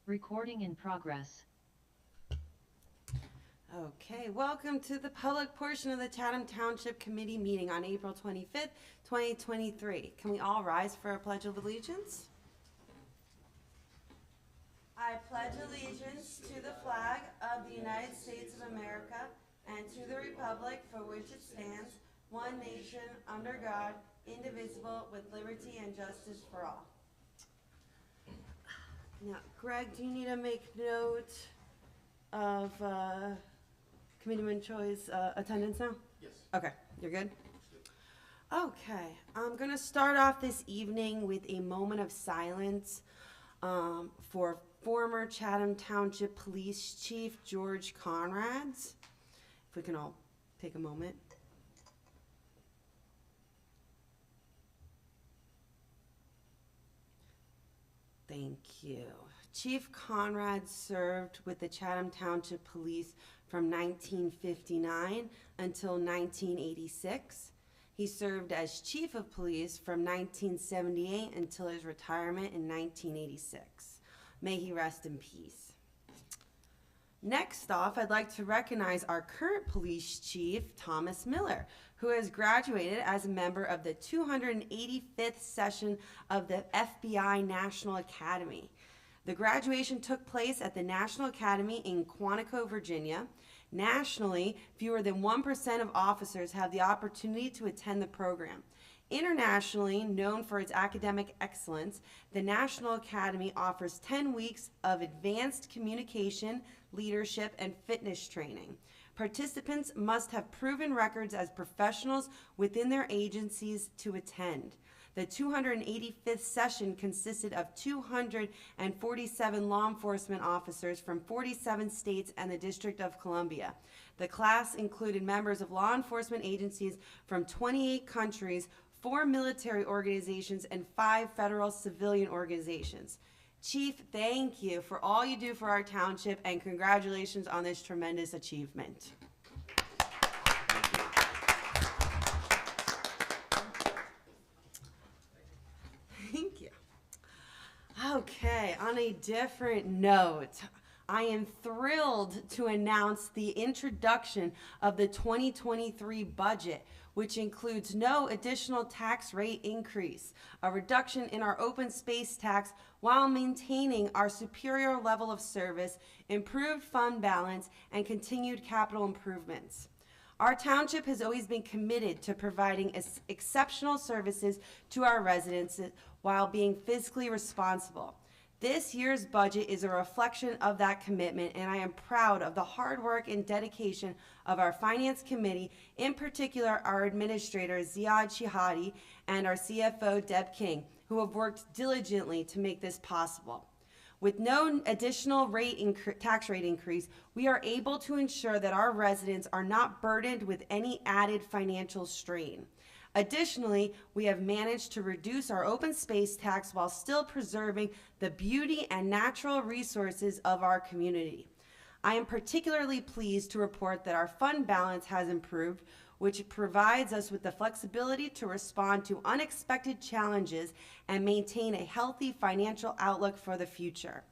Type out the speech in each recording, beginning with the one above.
Recording in progress. Okay, welcome to the public portion of the Chatham Township Committee meeting on April 25th, 2023. Can we all rise for a Pledge of Allegiance? I pledge allegiance to the flag of the United States of America and to the republic for which it stands, one nation, under God, indivisible, with liberty and justice for all. Now, Greg, do you need to make note of Committeeman Choi's attendance now? Yes. Okay, you're good? Okay, I'm going to start off this evening with a moment of silence for former Chatham Township Police Chief George Conrads. If we can all take a moment. Thank you. Chief Conrad served with the Chatham Township Police from 1959 until 1986. He served as Chief of Police from 1978 until his retirement in 1986. May he rest in peace. Next off, I'd like to recognize our current police chief, Thomas Miller, who has graduated as a member of the 285th session of the FBI National Academy. The graduation took place at the National Academy in Quantico, Virginia. Nationally, fewer than 1% of officers have the opportunity to attend the program. Internationally, known for its academic excellence, the National Academy offers 10 weeks of advanced communication, leadership, and fitness training. Participants must have proven records as professionals within their agencies to attend. The 285th session consisted of 247 law enforcement officers from 47 states and the District of Columbia. The class included members of law enforcement agencies from 28 countries, 4 military organizations, and 5 federal civilian organizations. Chief, thank you for all you do for our township, and congratulations on this tremendous achievement. Thank you. Okay, on a different note, I am thrilled to announce the introduction of the 2023 budget, which includes no additional tax rate increase, a reduction in our open space tax while maintaining our superior level of service, improved fund balance, and continued capital improvements. Our township has always been committed to providing exceptional services to our residents while being fiscally responsible. This year's budget is a reflection of that commitment, and I am proud of the hard work and dedication of our Finance Committee, in particular our Administrator Ziad Shihadi and our CFO Deb King, who have worked diligently to make this possible. With no additional tax rate increase, we are able to ensure that our residents are not burdened with any added financial strain. Additionally, we have managed to reduce our open space tax while still preserving the beauty and natural resources of our community. I am particularly pleased to report that our fund balance has improved, which provides us with the flexibility to respond to unexpected challenges and maintain a healthy financial outlook for the future.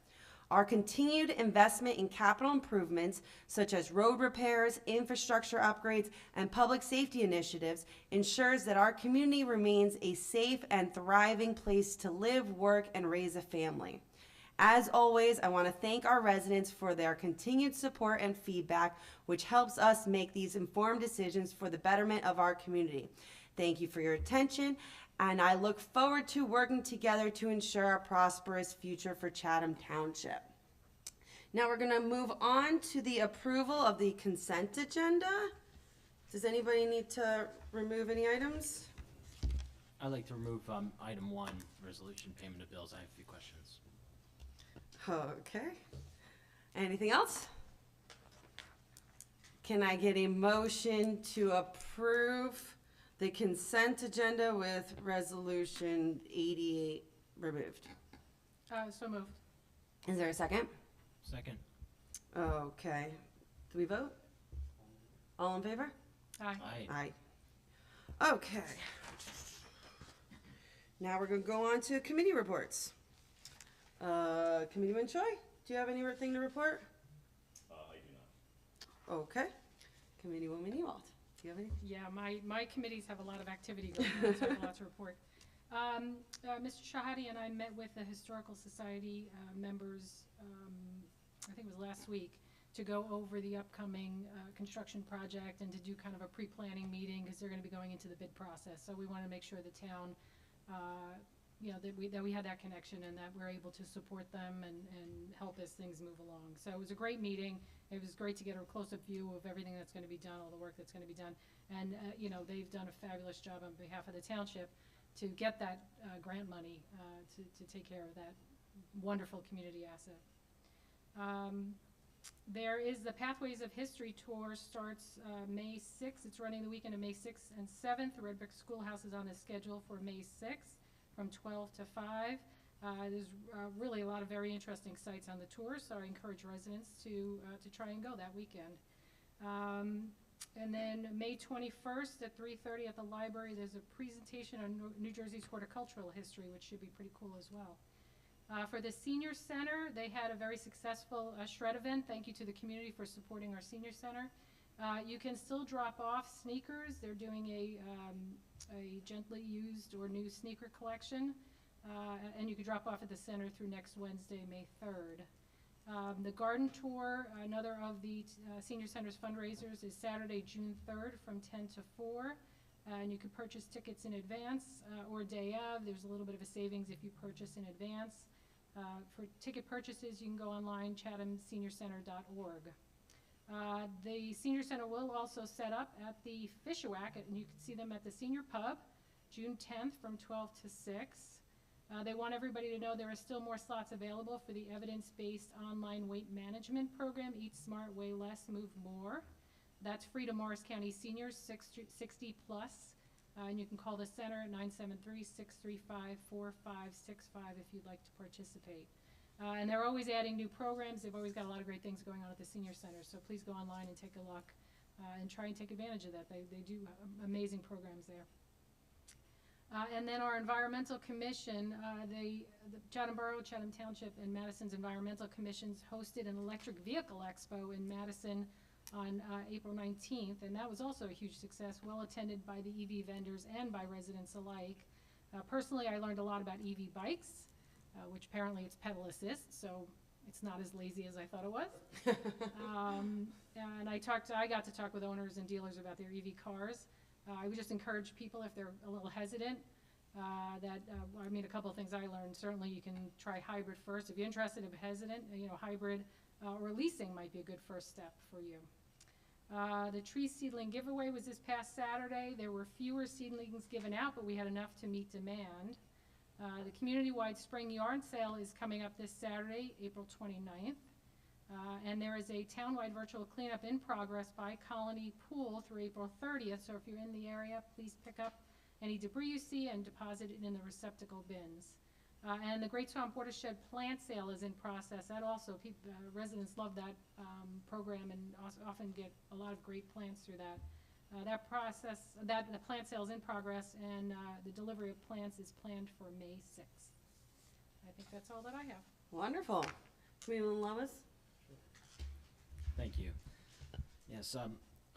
Our continued investment in capital improvements, such as road repairs, infrastructure upgrades, and public safety initiatives, ensures that our community remains a safe and thriving place to live, work, and raise a family. As always, I want to thank our residents for their continued support and feedback, which helps us make these informed decisions for the betterment of our community. Thank you for your attention, and I look forward to working together to ensure a prosperous future for Chatham Township. Now we're going to move on to the approval of the consent agenda. Does anybody need to remove any items? I'd like to remove item 1, resolution payment of bills. I have a few questions. Okay. Anything else? Can I get a motion to approve the consent agenda with resolution 88 removed? So moved. Is there a second? Second. Okay. Do we vote? All in favor? Aye. Aye. Aye. Okay. Now we're going to go on to committee reports. Committeeman Choi? do you have anything to report? I do not. Okay. Committeewoman Ewald, do you have anything? Yeah, my committees have a lot of activity going on, so I have a lot to report. Mr. Shahadi and I met with the Historical Society members, I think it was last week, to go over the upcoming construction project and to do kind of a pre-planning meeting, because they're going to be going into the bid process. So we want to make sure the town, that we had that connection and that we're able to support them and help as things move along. So it was a great meeting. It was great to get a close-up view of everything that's going to be done, all the work that's going to be done. And, they've done a fabulous job on behalf of the township to get that grant money to take care of that wonderful community asset. There is the Pathways of History tour, starts May 6th. It's running the weekend of May 6th and 7th. The Red Brick Schoolhouse is on the schedule for May 6th from 12 to 5. There's really a lot of very interesting sites on the tour, so I encourage residents to try and go that weekend. And then May 21st at 3:30 at the library, there's a presentation on New Jersey's horticultural history, which should be pretty cool as well. For the Senior Center, they had a very successful shred event. Thank you to the community for supporting our Senior Center. You can still drop off sneakers. They're doing a gently used or new sneaker collection, and you can drop off at the center through next Wednesday, May 3rd. The garden tour, another of the Senior Center's fundraisers, is Saturday, June 3rd from 10 to 4. And you can purchase tickets in advance or day of. There's a little bit of a savings if you purchase in advance. For ticket purchases, you can go online, chathamseniorcenter.org. The Senior Center will also set up at the Fishwack, and you can see them at the Senior Pub, June 10th from 12 to 6. They want everybody to know there are still more slots available for the evidence-based online weight management program, Eat Smart, Weigh Less, Move More. That's free to Morris County seniors 60 plus, and you can call the center at 973-635-4565 if you'd like to participate. And they're always adding new programs. They've always got a lot of great things going on at the Senior Center, so please go online and take a look and try and take advantage of that. They do amazing programs there. And then our Environmental Commission, the Chatham Borough, Chatham Township, and Madison's Environmental Commissions hosted an electric vehicle expo in Madison on April 19th, and that was also a huge success, well attended by the EV vendors and by residents alike. Personally, I learned a lot about EV bikes, which apparently it's pedal assist, so it's not as lazy as I thought it was. And I got to talk with owners and dealers about their EV cars. I would just encourage people, if they're a little hesitant, a couple of things I learned. Certainly you can try hybrid first. If you're interested in hesitant, hybrid or leasing might be a good first step for you. The tree seedling giveaway was this past Saturday. There were fewer seedlings given out, but we had enough to meet demand. The community-wide spring yard sale is coming up this Saturday, April 29th. And there is a town-wide virtual cleanup in progress by Colony Pool through April 30th. So if you're in the area, please pick up any debris you see and deposit it in the receptacle bins. And the Great Swamp Watershed plant sale is in process. That also, residents love that program and often get a lot of great plants through that. The plant sale is in progress, and the delivery of plants is planned for May 6th. I think that's all that I have. Wonderful. Committeewoman Lummis? Thank you. Yes,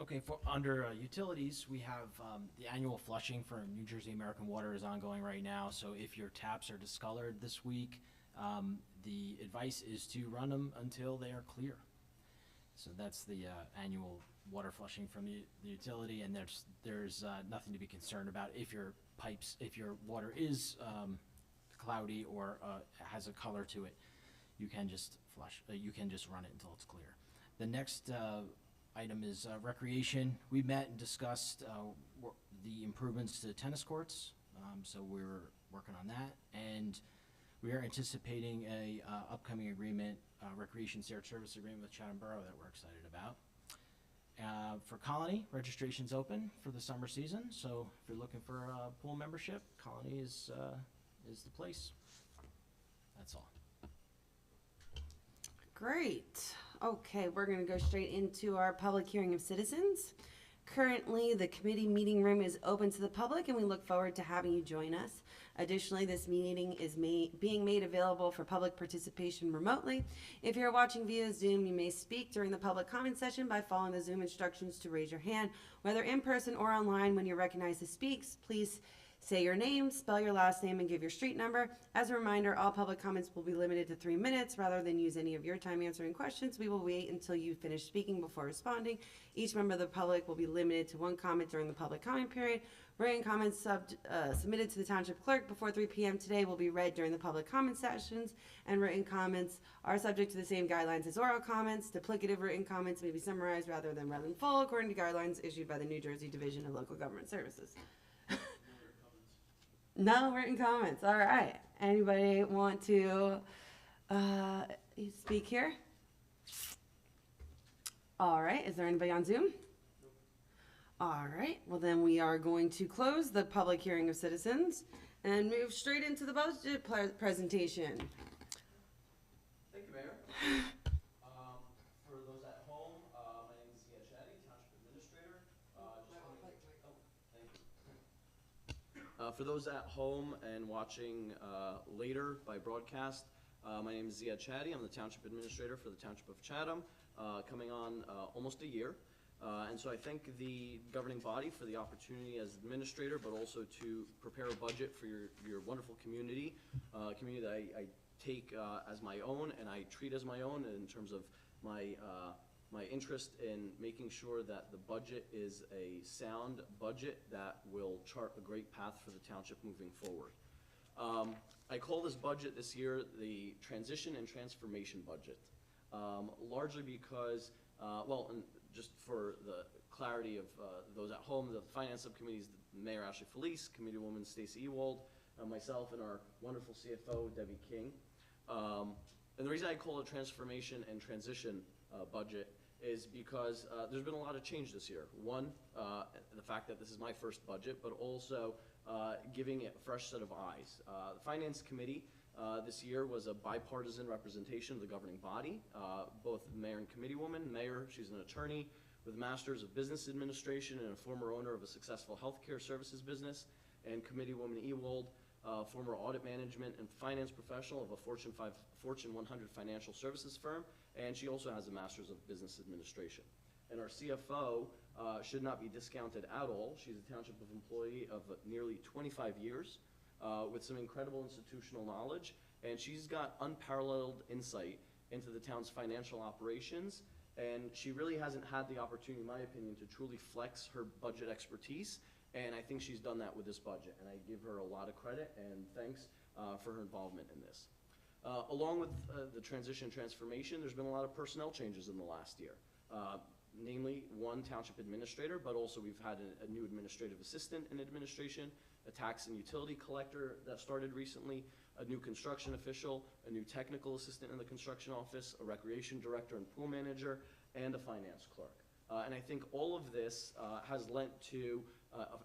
okay, for under utilities, we have the annual flushing for New Jersey American Water is ongoing right now. So if your taps are discolored this week, the advice is to run them until they are clear. So that's the annual water flushing from the utility, and there's nothing to be concerned about if your water is cloudy or has a color to it. You can just flush. You can just run it until it's clear. The next item is recreation. We met and discussed the improvements to tennis courts, so we're working on that, and we are anticipating a upcoming agreement, recreation shared service agreement with Chatham Borough that we're excited about. For Colony, registration's open for the summer season, so if you're looking for a pool membership, Colony is the place. That's all. Great. Okay, we're going to go straight into our public hearing of citizens. Currently, the committee meeting room is open to the public, and we look forward to having you join us. Additionally, this meeting is being made available for public participation remotely. If you're watching via Zoom, you may speak during the public comment session by following the Zoom instructions to raise your hand. Whether in person or online, when you're recognized to speak, please say your name, spell your last name, and give your street number. As a reminder, all public comments will be limited to 3 minutes. Rather than use any of your time answering questions, we will wait until you finish speaking before responding. Each member of the public will be limited to 1 comment during the public comment period. Written comments submitted to the Township Clerk before 3 p.m. today will be read during the public comment sessions, and written comments are subject to the same guidelines as oral comments. Duplicative written comments may be summarized rather than read in full, according to guidelines issued by the New Jersey Division of Local Government Services. No written comments. All right. Anybody want to speak here? All right. Is there anybody on Zoom? All right. Well, then we are going to close the public hearing of citizens and move straight into the budget presentation. Thank you, Mayor. For those at home, my name is Township Administrator. For those at home and watching later by broadcast, my name is Ziad Chaddy. I'm the Township Administrator for the Township of Chatham, coming on almost a year. And so I thank the governing body for the opportunity as administrator, but also to prepare a budget for your wonderful community, community that I take as my own and I treat as my own in terms of my interest in making sure that the budget is a sound budget that will chart a great path for the township moving forward. I call this budget this year the Transition and Transformation Budget, largely because, and just for the clarity of those at home, the Finance Subcommittee is Mayor Ashley Felice, Committeewoman Stacey Ewald, myself, and our wonderful CFO, Debbie King. And the reason I call it Transformation and Transition Budget is because there's been a lot of change this year. One, the fact that this is my first budget, but also giving it a fresh set of eyes. The Finance Committee this year was a bipartisan representation of the governing body, both Mayor and Committeewoman. Mayor, she's an attorney with a Master's of Business Administration and a former owner of a successful healthcare services business, and Committeewoman Ewald, former audit management and finance professional of a Fortune 100 financial services firm, and she also has a Master's of Business Administration. And our CFO should not be discounted at all. She's a township employee of nearly 25 years with some incredible institutional knowledge, and she's got unparalleled insight into the town's financial operations, and she really hasn't had the opportunity, in my opinion, to truly flex her budget expertise, and I think she's done that with this budget, and I give her a lot of credit and thanks for her involvement in this. Along with the transition and transformation, there's been a lot of personnel changes in the last year. Namely, one township administrator, but also we've had a new administrative assistant in administration, a tax and utility collector that started recently, a new construction official, a new technical assistant in the construction office, a recreation director and pool manager, and a finance clerk. And I think all of this has lent to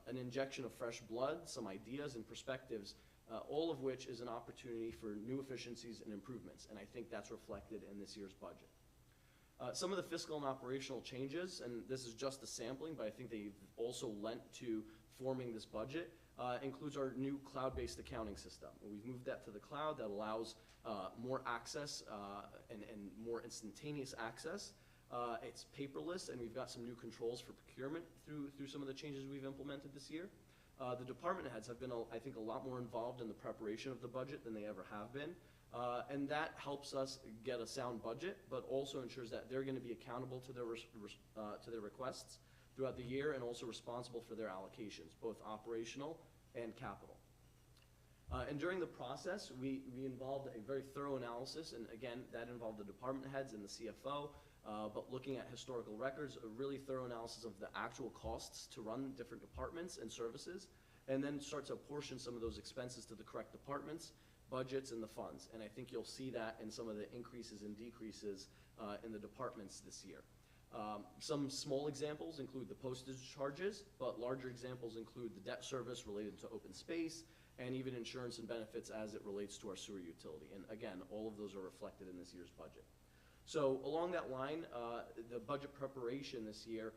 an injection of fresh blood, some ideas and perspectives, all of which is an opportunity for new efficiencies and improvements. And I think that's reflected in this year's budget. Some of the fiscal and operational changes, and this is just a sampling, but I think they've also lent to forming this budget, includes our new cloud-based accounting system. We've moved that to the cloud. That allows more access and more instantaneous access. It's paperless, and we've got some new controls for procurement through some of the changes we've implemented this year. The department heads have been, I think, a lot more involved in the preparation of the budget than they ever have been. And that helps us get a sound budget, but also ensures that they're going to be accountable to their requests throughout the year, and also responsible for their allocations, both operational and capital. And during the process, we involved a very thorough analysis, and again, that involved the department heads and the CFO, but looking at historical records, a really thorough analysis of the actual costs to run different departments and services, and then start to apportion some of those expenses to the correct departments, budgets, and the funds. And I think you'll see that in some of the increases and decreases in the departments this year. Some small examples include the postage charges, but larger examples include the debt service related to open space, and even insurance and benefits as it relates to our sewer utility. And again, all of those are reflected in this year's budget. So along that line, the budget preparation this year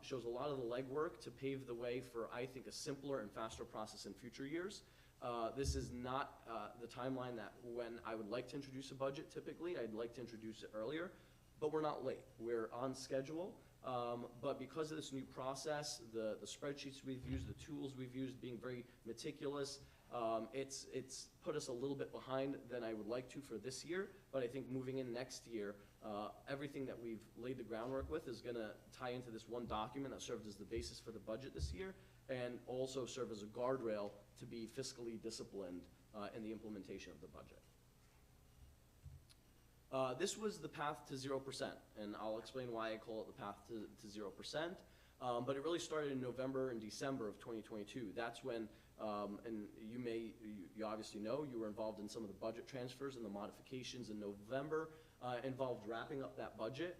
shows a lot of the legwork to pave the way for, I think, a simpler and faster process in future years. This is not the timeline that when I would like to introduce a budget typically. I'd like to introduce it earlier, but we're not late. We're on schedule. But because of this new process, the spreadsheets we've used, the tools we've used, being very meticulous, it's put us a little bit behind than I would like to for this year. But I think moving in next year, everything that we've laid the groundwork with is gonna tie into this one document that served as the basis for the budget this year, and also serve as a guardrail to be fiscally disciplined in the implementation of the budget. This was the path to 0%, and I'll explain why I call it the path to 0%. But it really started in November and December of 2022. That's when, and you obviously know, you were involved in some of the budget transfers and the modifications in November, involved wrapping up that budget.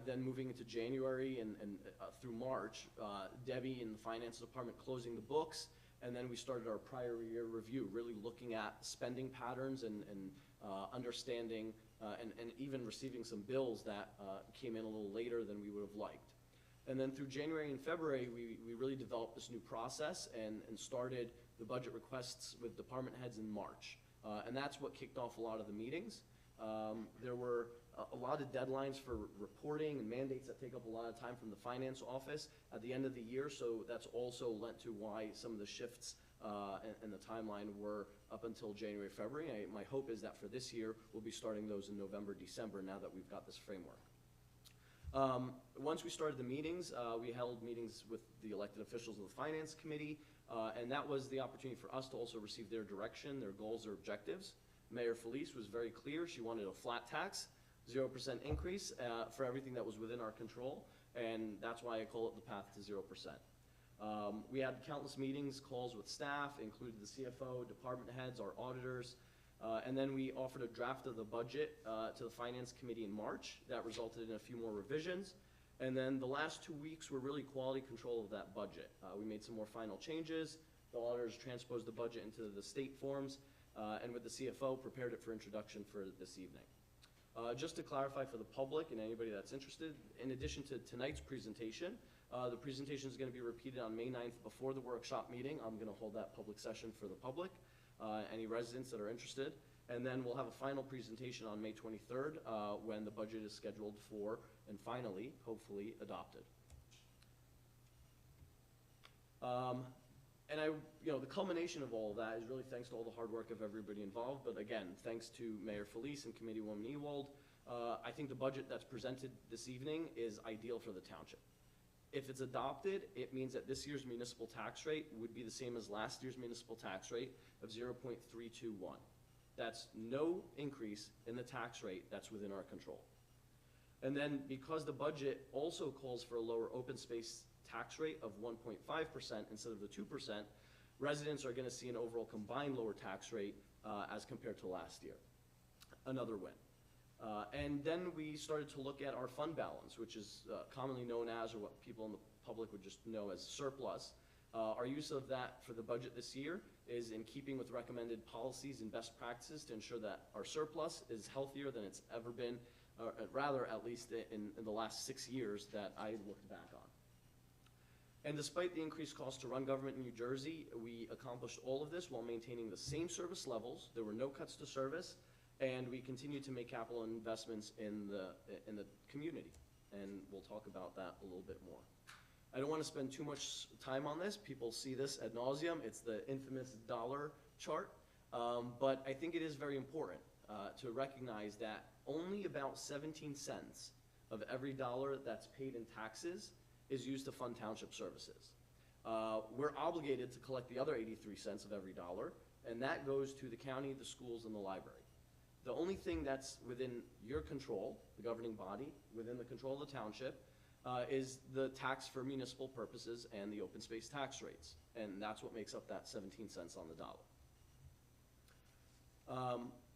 Then moving into January and through March, Debbie in the finance department closing the books, and then we started our prior year review, really looking at spending patterns and understanding and even receiving some bills that came in a little later than we would have liked. And then through January and February, we really developed this new process and started the budget requests with department heads in March. And that's what kicked off a lot of the meetings. There were a lot of deadlines for reporting and mandates that take up a lot of time from the finance office at the end of the year, so that's also lent to why some of the shifts and the timeline were up until January, February. My hope is that for this year, we'll be starting those in November, December, now that we've got this framework. Once we started the meetings, we held meetings with the elected officials of the Finance Committee, and that was the opportunity for us to also receive their direction, their goals, their objectives. Mayor Felice was very clear. She wanted a flat tax, 0% increase for everything that was within our control, and that's why I call it the path to 0%. We had countless meetings, calls with staff, included the CFO, department heads, our auditors, and then we offered a draft of the budget to the Finance Committee in March. That resulted in a few more revisions. And then the last 2 weeks were really quality control of that budget. We made some more final changes. The auditors transposed the budget into the state forms, and with the CFO, prepared it for introduction for this evening. Just to clarify for the public and anybody that's interested, in addition to tonight's presentation, the presentation is going to be repeated on May 9th before the workshop meeting. I'm going to hold that public session for the public, any residents that are interested. And then we'll have a final presentation on May 23rd when the budget is scheduled for, and finally, hopefully, adopted. And the culmination of all of that is really thanks to all the hard work of everybody involved, but again, thanks to Mayor Felice and Committeewoman Ewald. I think the budget that's presented this evening is ideal for the township. If it's adopted, it means that this year's municipal tax rate would be the same as last year's municipal tax rate of 0.321. That's no increase in the tax rate that's within our control. And then because the budget also calls for a lower open space tax rate of 1.5% instead of the 2%, residents are going to see an overall combined lower tax rate as compared to last year. Another win. And then we started to look at our fund balance, which is commonly known as, or what people in the public would just know as surplus. Our use of that for the budget this year is in keeping with recommended policies and best practices to ensure that our surplus is healthier than it's ever been, or rather at least in the last 6 years that I looked back on. And despite the increased cost to run government in New Jersey, we accomplished all of this while maintaining the same service levels. There were no cuts to service, and we continue to make capital investments in the community. And we'll talk about that a little bit more. I don't want to spend too much time on this. People see this ad nauseum. It's the infamous dollar chart. But I think it is very important to recognize that only about 17 cents of every dollar that's paid in taxes is used to fund township services. We're obligated to collect the other 83 cents of every dollar, and that goes to the county, the schools, and the library. The only thing that's within your control, the governing body, within the control of the township, is the tax for municipal purposes and the open space tax rates. And that's what makes up that 17 cents on the dollar.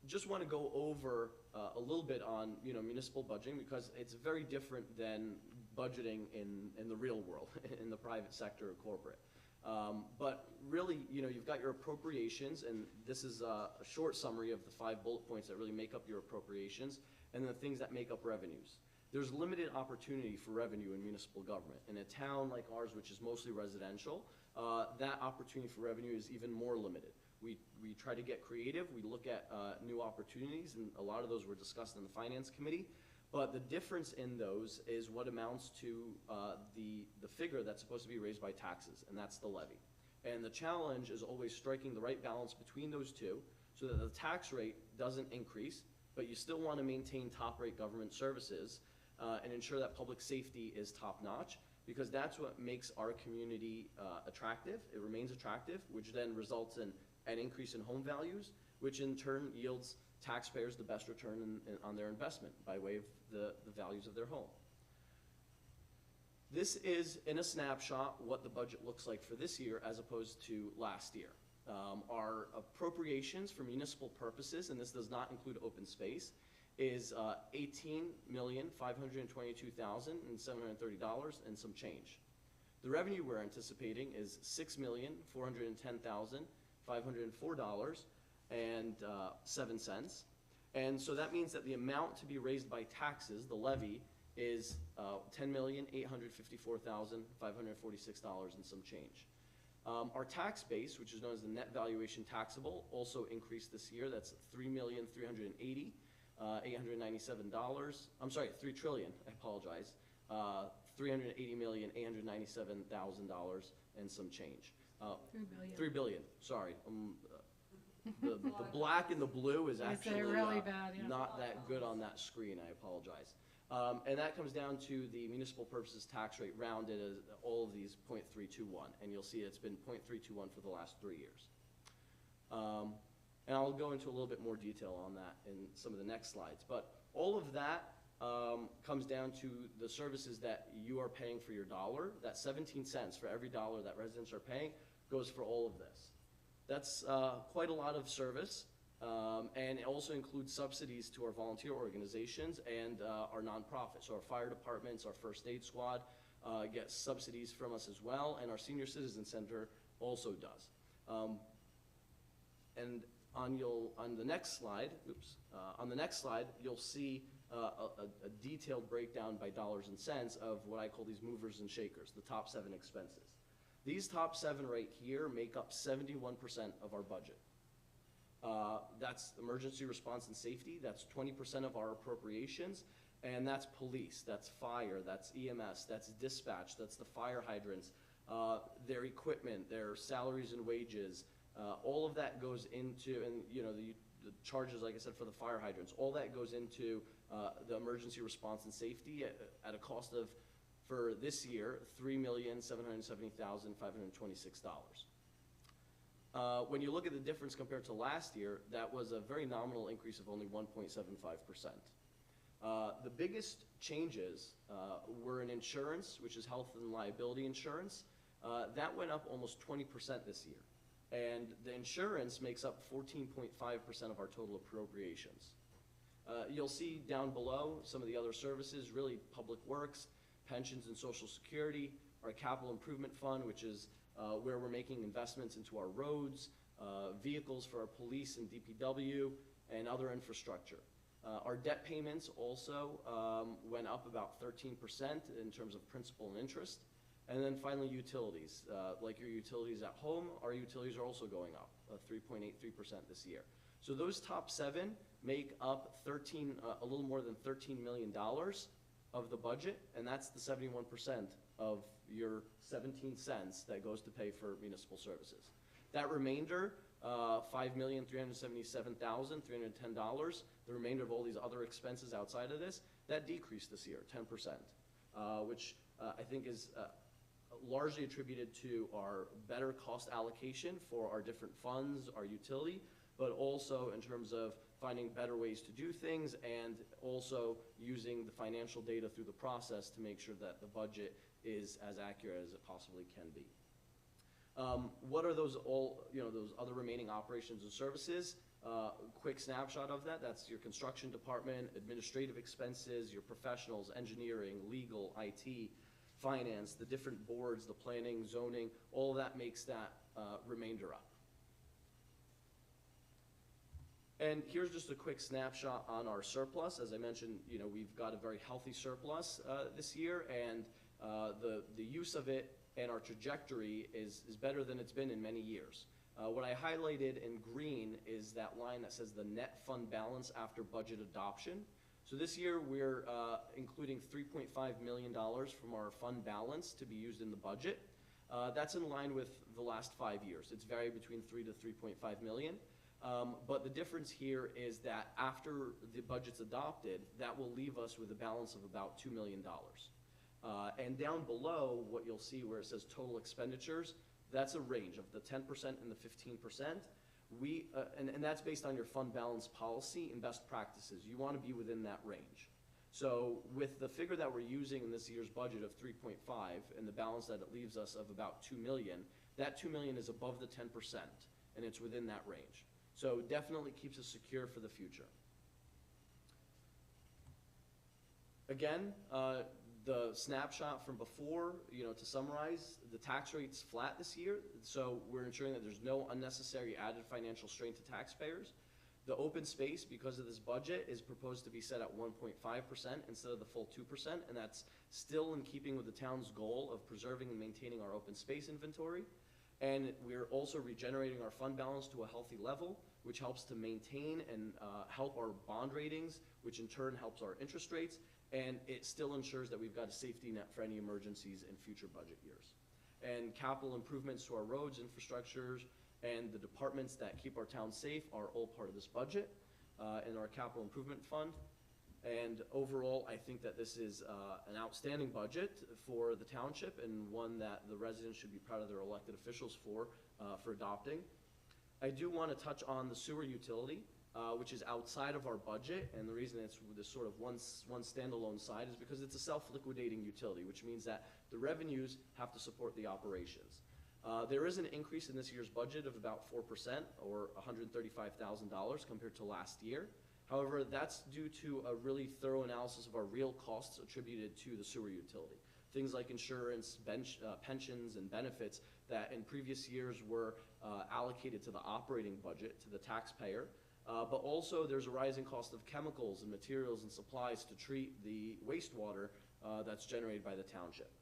Just want to go over a little bit on municipal budgeting, because it's very different than budgeting in the real world, in the private sector or corporate. But really, you've got your appropriations, and this is a short summary of the 5 bullet points that really make up your appropriations, and the things that make up revenues. There's limited opportunity for revenue in municipal government. In a town like ours, which is mostly residential, that opportunity for revenue is even more limited. We try to get creative, we look at new opportunities, and a lot of those were discussed in the Finance Committee. But the difference in those is what amounts to the figure that's supposed to be raised by taxes, and that's the levy. And the challenge is always striking the right balance between those two so that the tax rate doesn't increase, but you still want to maintain top-rate government services and ensure that public safety is top-notch, because that's what makes our community attractive. It remains attractive, which then results in an increase in home values, which in turn yields taxpayers the best return on their investment by way of the values of their home. This is, in a snapshot, what the budget looks like for this year as opposed to last year. Our appropriations for municipal purposes, and this does not include open space, is $18,522,730 and some change. The revenue we're anticipating is $6,410,504.07. And so that means that the amount to be raised by taxes, the levy, is $10,854,546 and some change. Our tax base, which is known as the net valuation taxable, also increased this year. That's $3,380,897. I'm sorry, $3 trillion. I apologize. $380,897,000 and some change. 3 billion. 3 billion. Sorry. The black and the blue is actually really bad, yeah. not that good on that screen. I apologize. And that comes down to the municipal purposes tax rate rounded as all of these 0.321, and you'll see it's been 0.321 for the last 3 years. And I'll go into a little bit more detail on that in some of the next slides. But all of that comes down to the services that you are paying for your dollar. That 17 cents for every dollar that residents are paying goes for all of this. That's quite a lot of service. And it also includes subsidies to our volunteer organizations and our nonprofits. So our fire departments, our first aid squad get subsidies from us as well, and our senior citizen center also does. And on the next slide, you'll see a detailed breakdown by dollars and cents of what I call these movers and shakers, the top 7 expenses. These top 7 right here make up 71% of our budget. That's emergency response and safety, that's 20% of our appropriations, and that's police, that's fire, that's EMS, that's dispatch, that's the fire hydrants, their equipment, their salaries and wages, all of that goes into, and the charges, like I said, for the fire hydrants, all that goes into the emergency response and safety at a cost of, for this year, $3,770,526. When you look at the difference compared to last year, that was a very nominal increase of only 1.75%. The biggest changes were in insurance, which is health and liability insurance. That went up almost 20% this year. And the insurance makes up 14.5% of our total appropriations. You'll see down below some of the other services, really public works, pensions and social security, our capital improvement fund, which is where we're making investments into our roads, vehicles for our police and DPW, and other infrastructure. Our debt payments also went up about 13% in terms of principal and interest. And then finally, utilities. Like your utilities at home, our utilities are also going up 3.83% this year. So those top 7 make up a little more than $13 million of the budget, and that's the 71% of your 17 cents that goes to pay for municipal services. That remainder, $5,377,310, the remainder of all these other expenses outside of this, that decreased this year, 10%, which I think is largely attributed to our better cost allocation for our different funds, our utility, but also in terms of finding better ways to do things and also using the financial data through the process to make sure that the budget is as accurate as it possibly can be. What are those those other remaining operations and services? Quick snapshot of that. That's your construction department, administrative expenses, your professionals, engineering, legal, IT, finance, the different boards, the planning, zoning, all of that makes that remainder up. And here's just a quick snapshot on our surplus. As I mentioned, we've got a very healthy surplus this year, and the use of it and our trajectory is better than it's been in many years. What I highlighted in green is that line that says the net fund balance after budget adoption. So this year, we're including $3.5 million from our fund balance to be used in the budget. That's in line with the last 5 years. It's varied between 3 to 3.5 million. But the difference here is that after the budget's adopted, that will leave us with a balance of about $2 million. And down below, what you'll see where it says total expenditures, that's a range of the 10% and the 15%. And that's based on your fund balance policy and best practices. You want to be within that range. So with the figure that we're using in this year's budget of 3.5 and the balance that it leaves us of about 2 million, that 2 million is above the 10% and it's within that range. So definitely keeps us secure for the future. Again, the snapshot from before, to summarize, the tax rate's flat this year, so we're ensuring that there's no unnecessary added financial strain to taxpayers. The open space, because of this budget, is proposed to be set at 1.5% instead of the full 2%, and that's still in keeping with the town's goal of preserving and maintaining our open space inventory. And we're also regenerating our fund balance to a healthy level, which helps to maintain and help our bond ratings, which in turn helps our interest rates, and it still ensures that we've got a safety net for any emergencies in future budget years. And capital improvements to our roads, infrastructures, and the departments that keep our town safe are all part of this budget in our capital improvement fund. And overall, I think that this is an outstanding budget for the township and one that the residents should be proud of their elected officials for adopting. I do want to touch on the sewer utility, which is outside of our budget, and the reason it's this sort of one standalone side is because it's a self-liquidating utility, which means that the revenues have to support the operations. There is an increase in this year's budget of about 4%, or $135,000 compared to last year. However, that's due to a really thorough analysis of our real costs attributed to the sewer utility. Things like insurance, pensions, and benefits that in previous years were allocated to the operating budget, to the taxpayer. But also there's a rising cost of chemicals and materials and supplies to treat the wastewater that's generated by the township.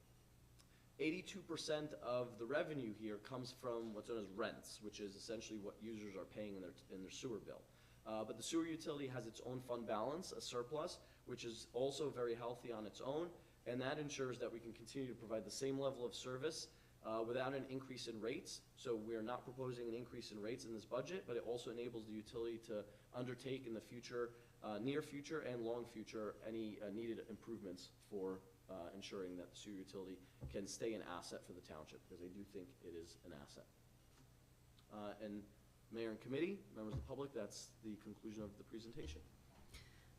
82% of the revenue here comes from what's known as rents, which is essentially what users are paying in their sewer bill. But the sewer utility has its own fund balance, a surplus, which is also very healthy on its own, and that ensures that we can continue to provide the same level of service without an increase in rates. So we are not proposing an increase in rates in this budget, but it also enables the utility to undertake in the future, near future and long future, any needed improvements for ensuring that the sewer utility can stay an asset for the township, because I do think it is an asset. And Mayor and committee, members of the public, that's the conclusion of the presentation.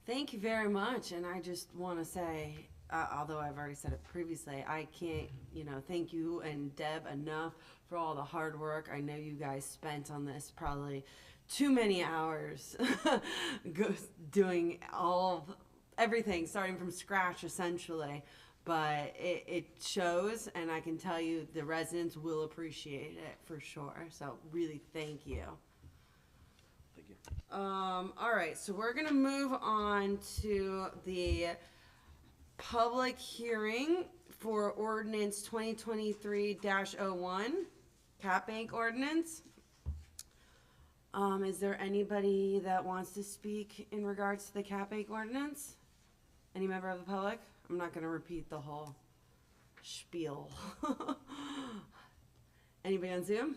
Thank you very much, and I just want to say, although I've already said it previously, I can't, thank you and Deb enough for all the hard work. I know you guys spent on this probably too many hours doing everything, starting from scratch essentially, but it shows, and I can tell you the residents will appreciate it for sure. So really, thank you. Thank you. All right, so we're gonna move on to the public hearing for ordinance 2023-01, Cat Bank ordinance. Is there anybody that wants to speak in regards to the Cat Bank ordinance? Any member of the public? I'm not gonna repeat the whole spiel. Anybody on Zoom?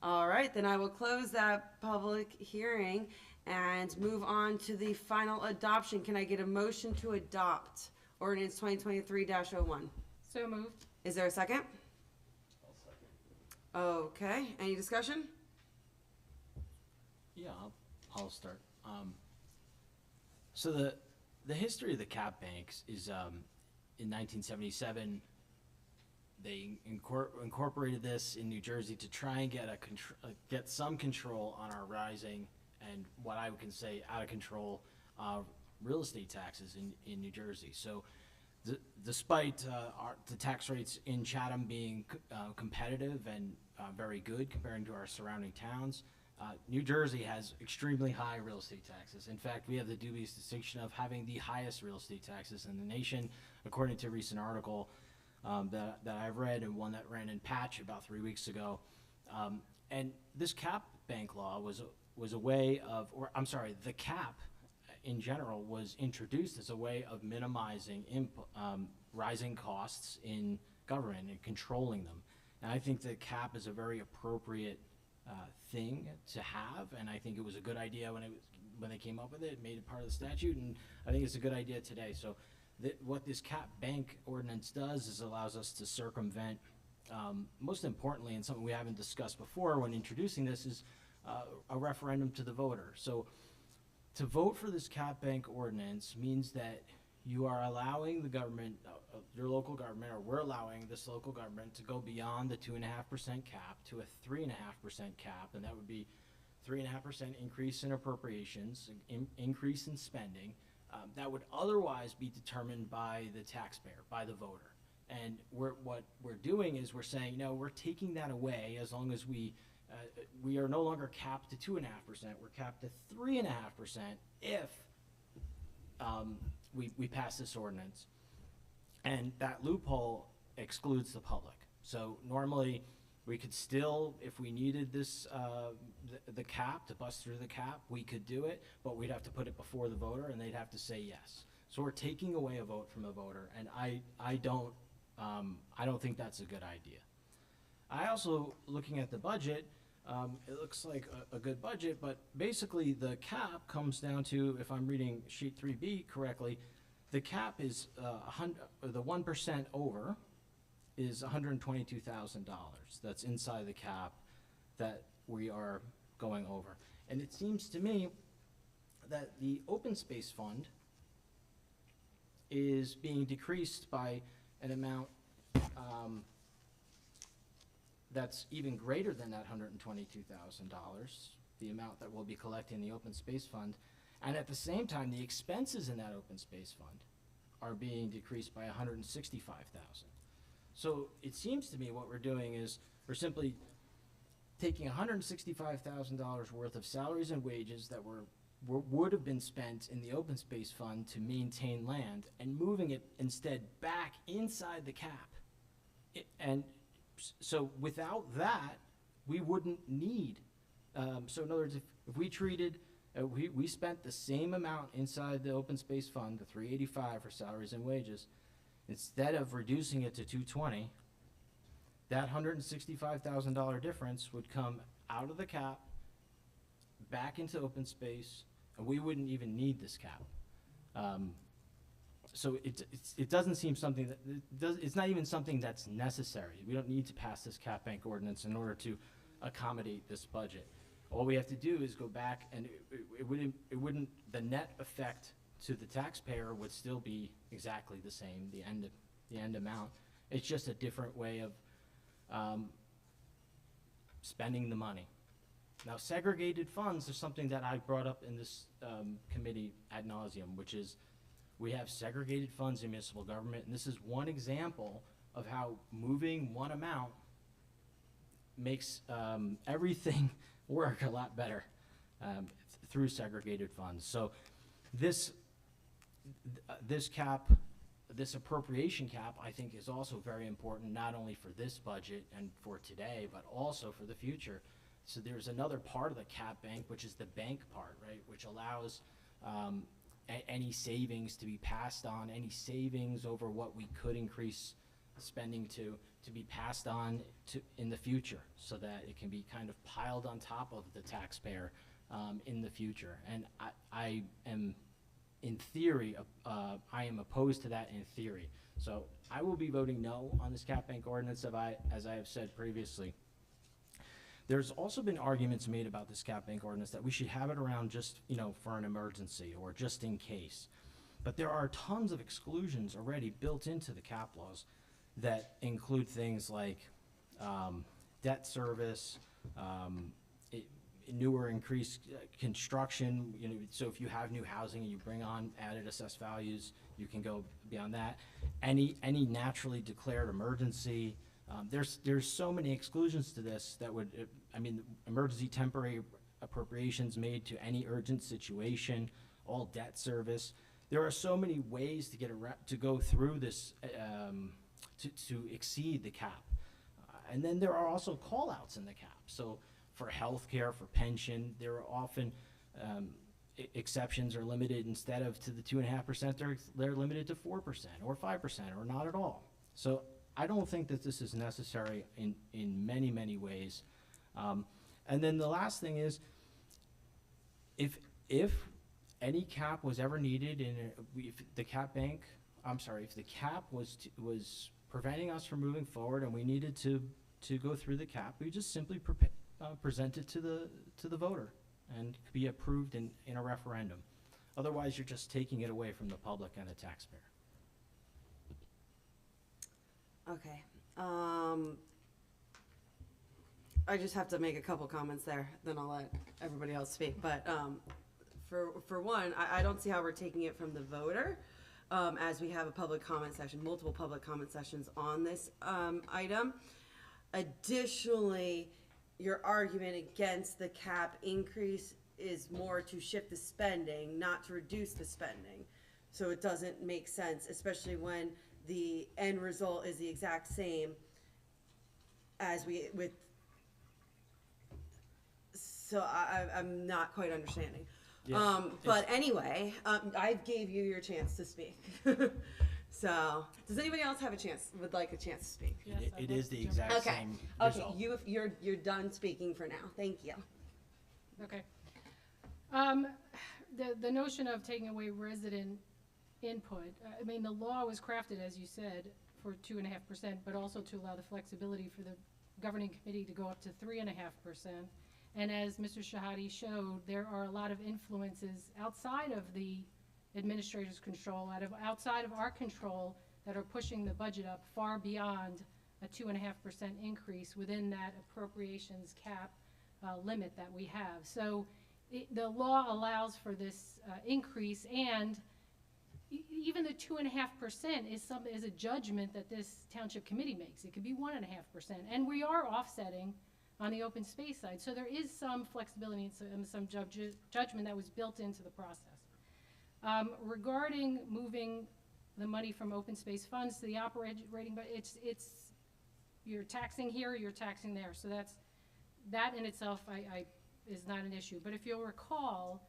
All right, then I will close that public hearing and move on to the final adoption. Can I get a motion to adopt ordinance 2023-01? So moved. Is there a second? I'll second. Okay, any discussion? Yeah, I'll start. So the history of the cat banks is in 1977. They incorporated this in New Jersey to try and get some control on our rising and what I can say out of control real estate taxes in New Jersey. So despite the tax rates in Chatham being competitive and very good comparing to our surrounding towns, New Jersey has extremely high real estate taxes. In fact, we have the dubious distinction of having the highest real estate taxes in the nation, according to a recent article that I've read, and one that ran in Patch about 3 weeks ago. And this cap bank law was a way of, or I'm sorry, the cap in general was introduced as a way of minimizing rising costs in government and controlling them. And I think the cap is a very appropriate thing to have, and I think it was a good idea when they came up with it, made it part of the statute, and I think it's a good idea today. So what this cap bank ordinance does is allows us to circumvent, most importantly, and something we haven't discussed before when introducing this, is a referendum to the voter. So to vote for this cap bank ordinance means that you are allowing the government, your local government, or we're allowing this local government to go beyond the 2.5% cap to a 3.5% cap, and that would be 3.5% increase in appropriations, increase in spending, that would otherwise be determined by the taxpayer, by the voter. And what we're doing is we're saying, no, we're taking that away as long as we are no longer capped to 2.5%, we're capped to 3.5% if we pass this ordinance. And that loophole excludes the public. So normally, we could still, if we needed this, the cap, to bust through the cap, we could do it, but we'd have to put it before the voter, and they'd have to say yes. So we're taking away a vote from the voter, and I don't think that's a good idea. I also, looking at the budget, it looks like a good budget, but basically the cap comes down to, if I'm reading sheet 3B correctly, the cap is the 1% over is $122,000. That's inside the cap that we are going over. And it seems to me that the open space fund is being decreased by an amount that's even greater than that $122,000, the amount that we'll be collecting in the open space fund. And at the same time, the expenses in that open space fund are being decreased by $165,000. So it seems to me what we're doing is we're simply taking $165,000 worth of salaries and wages that would have been spent in the open space fund to maintain land and moving it instead back inside the cap. And so without that, we wouldn't need, so in other words, if we treated, we spent the same amount inside the open space fund, the $385 for salaries and wages, instead of reducing it to $220, that $165,000 difference would come out of the cap, back into open space, and we wouldn't even need this cap. So it doesn't seem something that, it's not even something that's necessary. We don't need to pass this cap bank ordinance in order to accommodate this budget. All we have to do is go back, and it wouldn't, the net effect to the taxpayer would still be exactly the same, the end amount. It's just a different way of spending the money. Now, segregated funds is something that I brought up in this committee ad nauseum, which is we have segregated funds in municipal government, and this is one example of how moving one amount makes everything work a lot better through segregated funds. So this cap, this appropriation cap, I think is also very important, not only for this budget and for today, but also for the future. So there's another part of the cap bank, which is the bank part, right, which allows any savings to be passed on, any savings over what we could increase spending to be passed on to in the future, so that it can be kind of piled on top of the taxpayer in the future. And I am, in theory, I am opposed to that in theory. So I will be voting no on this cap bank ordinance, as I have said previously. There's also been arguments made about this cap bank ordinance that we should have it around just, for an emergency or just in case. But there are tons of exclusions already built into the cap laws that include things like debt service, newer increased construction. So if you have new housing and you bring on added assessed values, you can go beyond that. Any naturally declared emergency. There's so many exclusions to this that would, emergency temporary appropriations made to any urgent situation, all debt service. There are so many ways to get around, to go through this, to exceed the cap. And then there are also call-outs in the cap. So for healthcare, for pension. There are often exceptions are limited, instead of to the 2.5%, they're limited to 4% or 5% or not at all. So I don't think that this is necessary in many, many ways. And then the last thing is, if any cap was ever needed, if the cap was preventing us from moving forward and we needed to go through the cap, we just simply present it to the voter and be approved in a referendum. Otherwise, you're just taking it away from the public and the taxpayer. Okay. I just have to make a couple comments there, then I'll let everybody else speak. But for one, I don't see how we're taking it from the voter, as we have a public comment session, multiple public comment sessions on this item. Additionally, your argument against the cap increase is more to shift the spending, not to reduce the spending. So it doesn't make sense, especially when the end result is the exact same as so I'm not quite understanding. Yeah, But anyway, I gave you your chance to speak. So, does anybody else would like a chance to speak? Yes, I'd It like is to the jump exact in. Okay, same okay, result. you're done speaking for now, thank you. Okay. The notion of taking away resident input, I mean, the law was crafted, as you said, for 2.5%, but also to allow the flexibility for the governing committee to go up to 3.5%. And as Mr. Shahadi showed, there are a lot of influences outside of the administrator's control, outside of our control, that are pushing the budget up far beyond a 2.5% increase within that appropriations cap limit that we have. So the law allows for this increase, and even the 2.5% is a judgment that this township committee makes. It could be 1.5%, and we are offsetting on the open space side. So there is some flexibility and some judgment that was built into the process. Regarding moving the money from open space funds to the operating, but it's you're taxing here, you're taxing there. So that in itself is not an issue. But if you'll recall,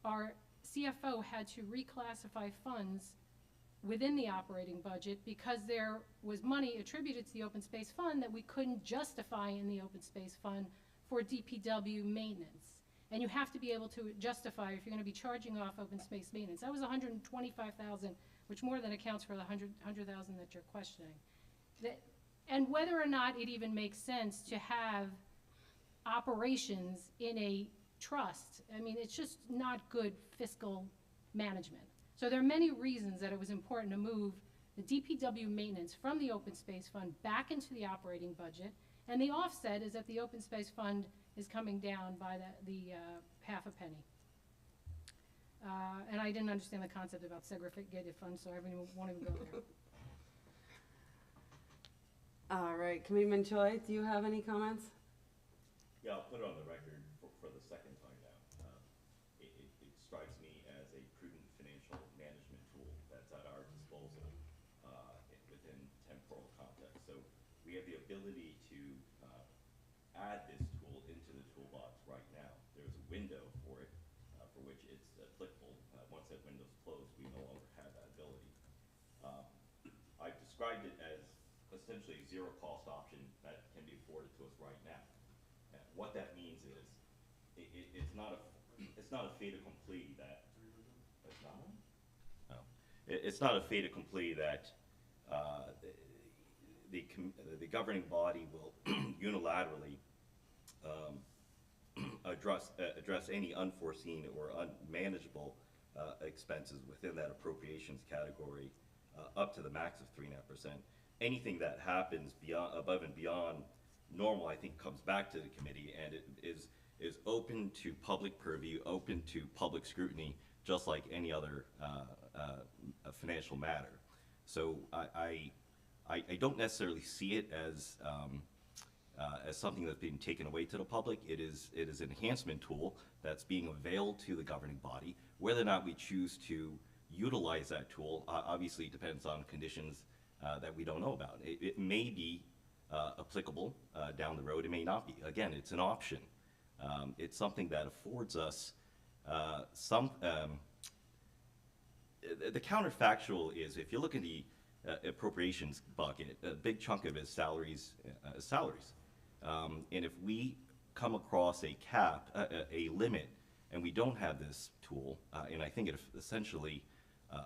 our CFO had to reclassify funds within the operating budget because there was money attributed to the open space fund that we couldn't justify in the open space fund for DPW maintenance. And you have to be able to justify if you're going to be charging off open space maintenance. That was $125,000, which more than accounts for the $100,000 that you're questioning. And whether or not it even makes sense to have operations in a trust, I mean, it's just not good fiscal management. So there are many reasons that it was important to move the DPW maintenance from the open space fund back into the operating budget. And the offset is that the open space fund is coming down by the half a penny. And I didn't understand the concept about segregated funds, so I won't even go there. All right, Committeeman Choi, do you have any comments? Yeah, I'll put it on the record for the second time now. It strikes me as a prudent financial management tool that's at our disposal within temporal context. So we have the ability to add this tool into the toolbox right now. There's a window for it for which it's applicable. Once that window's closed, we no longer have that ability. I've described it as essentially a zero-cost option that can be afforded to us right now. What that means is it's not a fait accompli that it's not a fait accompli that the governing body will unilaterally address any unforeseen or unmanageable expenses within that appropriations category up to the max of 3.5%. Anything that happens above and beyond normal, I think, comes back to the committee, and it is open to public purview, open to public scrutiny, just like any other financial matter. So I don't necessarily see it as something that's being taken away to the public. It is an enhancement tool that's being availed to the governing body. Whether or not we choose to utilize that tool obviously depends on conditions that we don't know about. It may be applicable down the road. It may not be. Again, it's an option. It's something that affords us some. The counterfactual is if you look at the appropriations bucket, a big chunk of it is salaries. And if we come across a cap, a limit, and we don't have this tool, and I think it essentially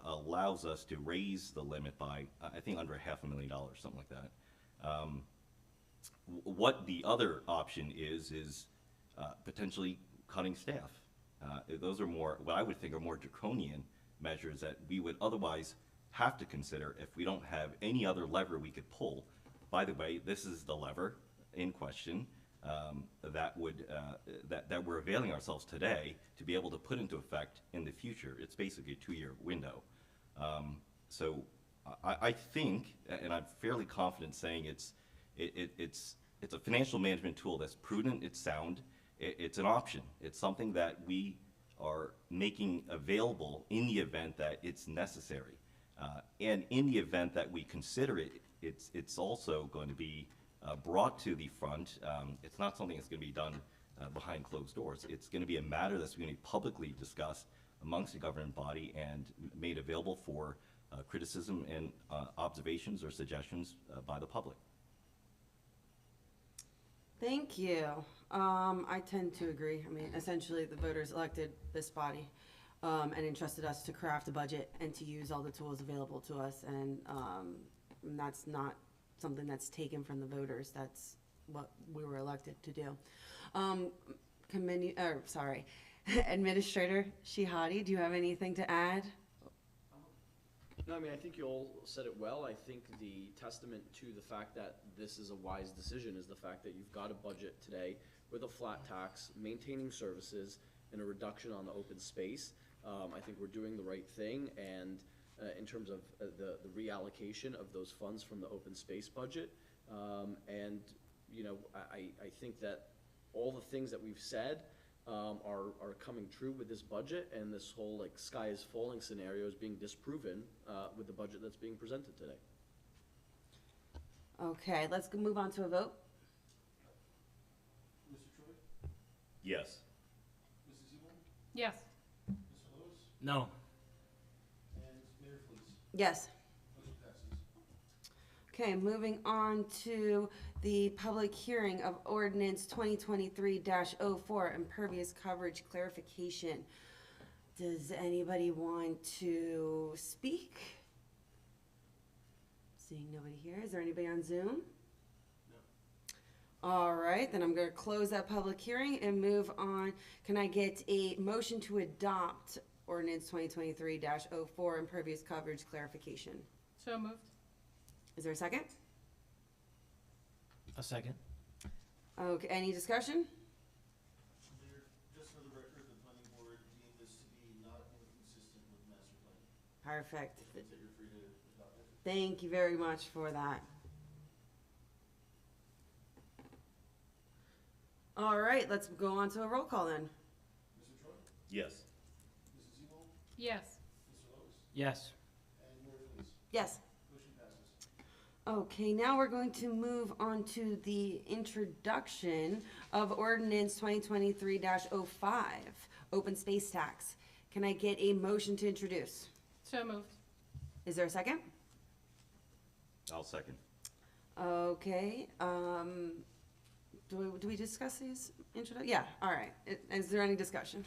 allows us to raise the limit by, I think, under $500,000, something like that. What the other option is potentially cutting staff. Those are more, what I would think are more draconian measures that we would otherwise have to consider if we don't have any other lever we could pull. By the way, this is the lever in question that we're availing ourselves today to be able to put into effect in the future. It's basically a 2-year window. So I think, and I'm fairly confident saying it's a financial management tool that's prudent, it's sound, it's an option. It's something that we are making available in the event that it's necessary. And in the event that we consider it, it's also going to be brought to the front. It's not something that's going to be done behind closed doors. It's going to be a matter that's going to be publicly discussed amongst the governing body and made available for criticism and observations or suggestions by the public. Thank you. I tend to agree. I mean, essentially, the voters elected this body and entrusted us to craft a budget and to use all the tools available to us, and that's not something that's taken from the voters. That's what we were elected to do. Administrator Shihadi, do you have anything to add? No, I mean, I think you all said it well. I think the testament to the fact that this is a wise decision is the fact that you've got a budget today with a flat tax, maintaining services, and a reduction on the open space. I think we're doing the right thing, and in terms of the reallocation of those funds from the open space budget. And, you know, I think that all the things that we've said are coming true with this budget, and this whole like sky is falling scenario is being disproven with the budget that's being presented today. Okay, let's move on to a vote. Mr. Troy? Yes. Mrs. Ewell? Yes. Mr. Lewis? No. And Mayor Flees? Yes. Motion passes. Okay, moving on to the public hearing of ordinance 2023-04, impervious coverage clarification. Does anybody want to speak? Seeing nobody here, is there anybody on Zoom? No. All right, then I'm gonna close that public hearing and move on. Can I get a motion to adopt ordinance 2023-04, impervious coverage clarification? So moved. Is there a second? A second. Okay, any discussion? Mayor, just for the record, the planning board deemed this to be not inconsistent with the master plan. Perfect. Which means that you're free to adopt it. Thank you very much for that. All right, let's go on to a roll call then. Mr. Troy? Yes. Mrs. Ewell? Yes. Mr. Lewis? Yes. And Mayor Flees? Yes. Motion passes. Okay, now we're going to move on to the introduction of ordinance 2023-05, open space tax. Can I get a motion to introduce? So moved. Is there a second? I'll second. Okay, do we discuss these Yeah, all right. Is there any discussion?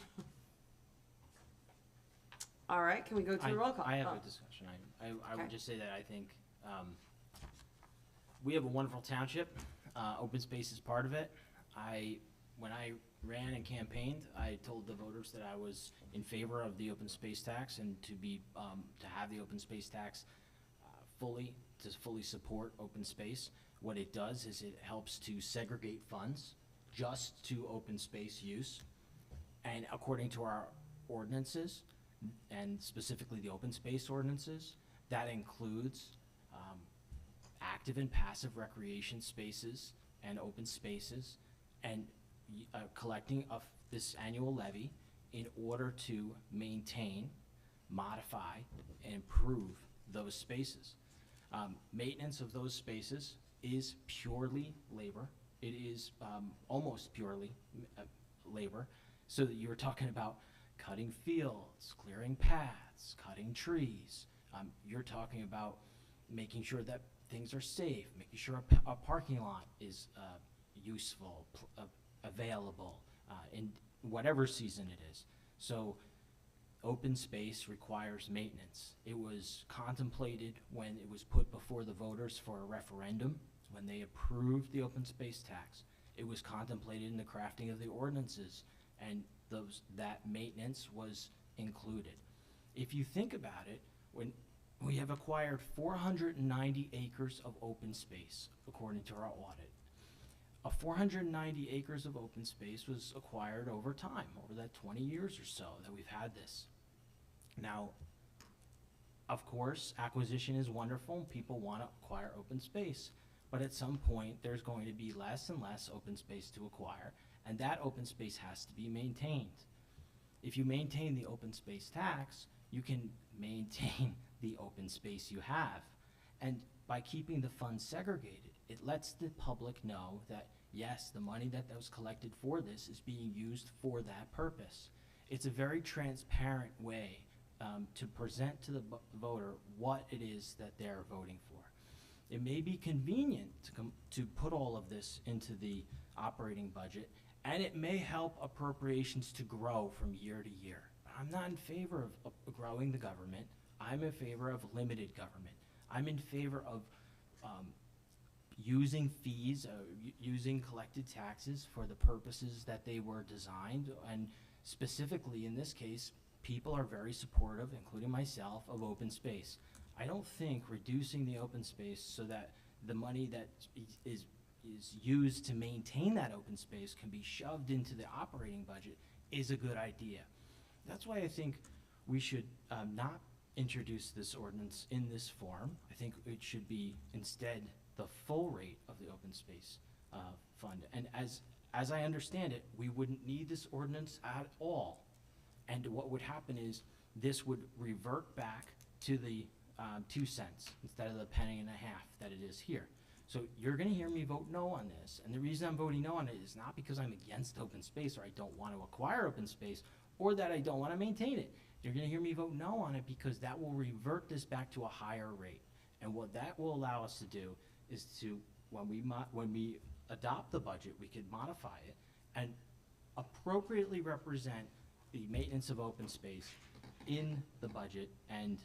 All right, can we go to a roll call? I have Oh. a discussion. I Okay. would just say that I think we have a wonderful township. Open space is part of it. When I ran and campaigned, I told the voters that I was in favor of the open space tax and to have the open space tax to fully support open space. What it does is it helps to segregate funds just to open space use. And according to our ordinances, and specifically the open space ordinances, that includes active and passive recreation spaces and open spaces, and collecting of this annual levy in order to maintain, modify, and improve those spaces. Maintenance of those spaces is purely labor. It is almost purely labor. So that you're talking about cutting fields, clearing paths, cutting trees. You're talking about making sure that things are safe, making sure a parking lot is useful, available in whatever season it is. So open space requires maintenance. It was contemplated when it was put before the voters for a referendum, when they approved the open space tax. It was contemplated in the crafting of the ordinances, and that maintenance was included. If you think about it, when we have acquired 490 acres of open space, according to our audit. 490 acres of open space was acquired over time, over that 20 years or so that we've had this. Now, of course, acquisition is wonderful. People want to acquire open space. But at some point, there's going to be less and less open space to acquire, and that open space has to be maintained. If you maintain the open space tax, you can maintain the open space you have. And by keeping the funds segregated, it lets the public know that, yes, the money that was collected for this is being used for that purpose. It's a very transparent way to present to the voter what it is that they're voting for. It may be convenient to put all of this into the operating budget, and it may help appropriations to grow from year to year. But I'm not in favor of growing the government. I'm in favor of limited government. I'm in favor of using fees, using collected taxes for the purposes that they were designed, and specifically in this case, people are very supportive, including myself, of open space. I don't think reducing the open space so that the money that is used to maintain that open space can be shoved into the operating budget is a good idea. That's why I think we should not introduce this ordinance in this form. I think it should be instead the full rate of the open space fund. And as I understand it, we wouldn't need this ordinance at all. And what would happen is this would revert back to the 2 cents instead of the penny and a half that it is here. So you're gonna hear me vote no on this. And the reason I'm voting no on it is not because I'm against open space or I don't want to acquire open space or that I don't want to maintain it. You're gonna hear me vote no on it because that will revert this back to a higher rate. And what that will allow us to do is to, when we adopt the budget, we could modify it and appropriately represent the maintenance of open space in the budget and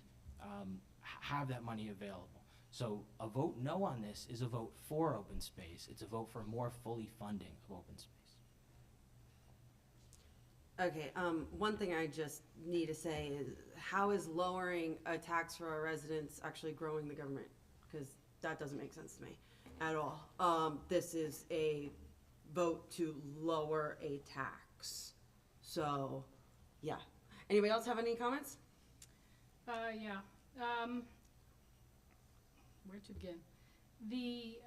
have that money available. So a vote no on this is a vote for open space. It's a vote for more fully funding of open space. Okay, one thing I just need to say is, how is lowering a tax for our residents actually growing the government? Because that doesn't make sense to me at all. This is a vote to lower a tax. So, yeah. Anybody else have any comments? Yeah. Where to begin? The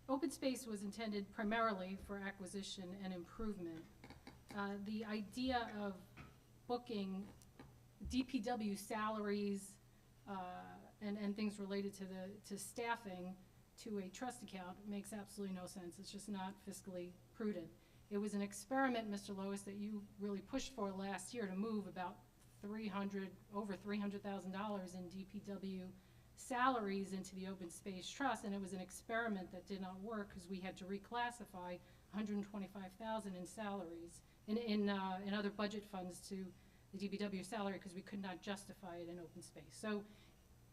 open space was intended primarily for acquisition and improvement. The idea of booking DPW salaries and things related to staffing to a trust account makes absolutely no sense. It's just not fiscally prudent. It was an experiment, Mr. Lois, that you really pushed for last year to move about over $300,000 in DPW salaries into the open space trust, and it was an experiment that did not work because we had to reclassify $125,000 in salaries in other budget funds to the DPW salary because we could not justify it in open space. So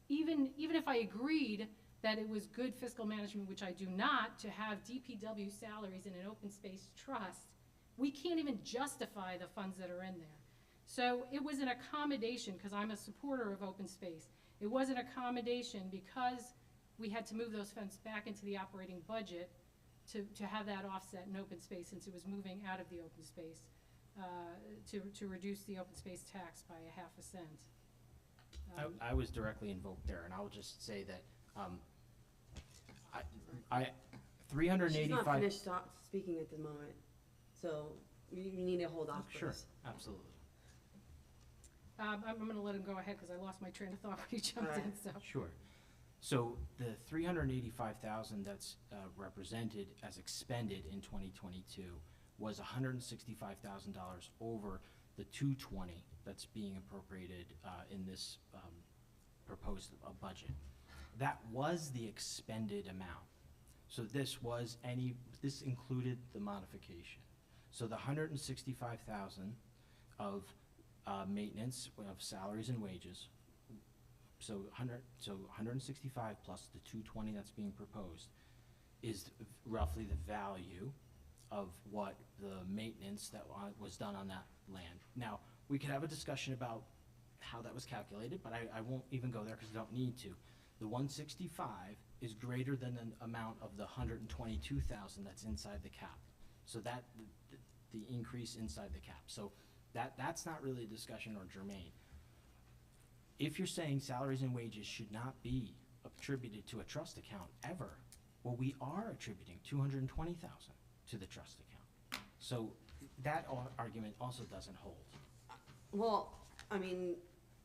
even if I agreed that it was good fiscal management, which I do not, to have DPW salaries in an open space trust, we can't even justify the funds that are in there. So it was an accommodation, because I'm a supporter of open space. It was an accommodation because we had to move those funds back into the operating budget to have that offset in open space, since it was moving out of the open space, to reduce the open space tax by 0.5 cent. I was directly invoked there, and I will just say that I She's not 385. finished speaking at the moment, so you need to hold off, please. Sure, absolutely. I'm going to let him go ahead because I lost my train of thought when he jumped in. So Sure. So the 385,000 that's represented as expended in 2022 was $165,000 over the 220 that's being appropriated in this proposed budget. That was the expended amount. So this included the modification. So the 165,000 of maintenance of salaries and wages, so 165 plus the 220 that's being proposed is roughly the value of what the maintenance that was done on that land. Now, we could have a discussion about how that was calculated, but I won't even go there because I don't need to. The 165 is greater than the amount of the 122,000 that's inside the cap. So that, the increase inside the cap. So that's not really a discussion or germane. If you're saying salaries and wages should not be attributed to a trust account ever, well, we are attributing 220,000 to the trust account. So that argument also doesn't hold. Well, I mean,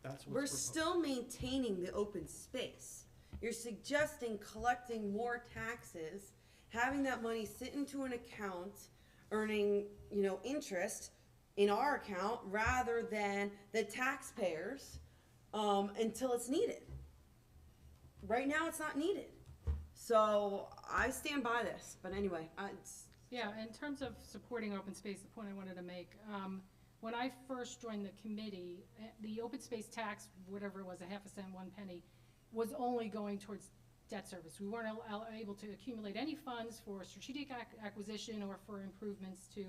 That's what's we're proposed. still maintaining the open space. You're suggesting collecting more taxes, having that money sit into an account, earning, interest in our account rather than the taxpayers, until it's needed. Right now, it's not needed. So I stand by this, but anyway, Yeah, in terms of supporting open space, the point I wanted to make, when I first joined the committee, the open space tax, whatever it was, a half a cent, 1 penny, was only going towards debt service. We weren't able to accumulate any funds for strategic acquisition or for improvements to